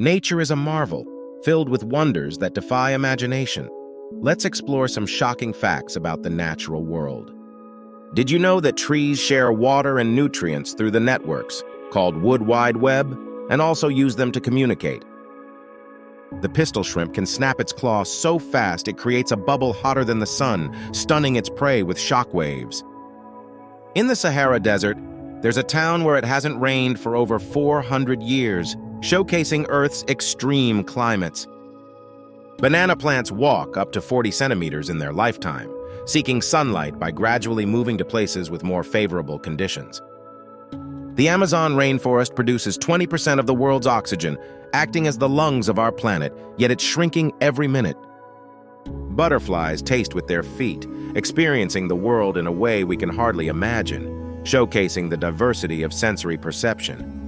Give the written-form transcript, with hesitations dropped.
Nature is a marvel, filled with wonders that defy imagination. Let's explore some shocking facts about the natural world. Did you know that trees share water and nutrients through the networks, called Wood Wide Web, and also use them to communicate? The pistol shrimp can snap its claws so fast it creates a bubble hotter than the sun, stunning its prey with shock waves. In the Sahara Desert, there's a town where it hasn't rained for over 400 years, showcasing Earth's extreme climates. Banana plants walk up to 40 centimeters in their lifetime, seeking sunlight by gradually moving to places with more favorable conditions. The Amazon rainforest produces 20% of the world's oxygen, acting as the lungs of our planet, yet it's shrinking every minute. Butterflies taste with their feet, experiencing the world in a way we can hardly imagine, showcasing the diversity of sensory perception.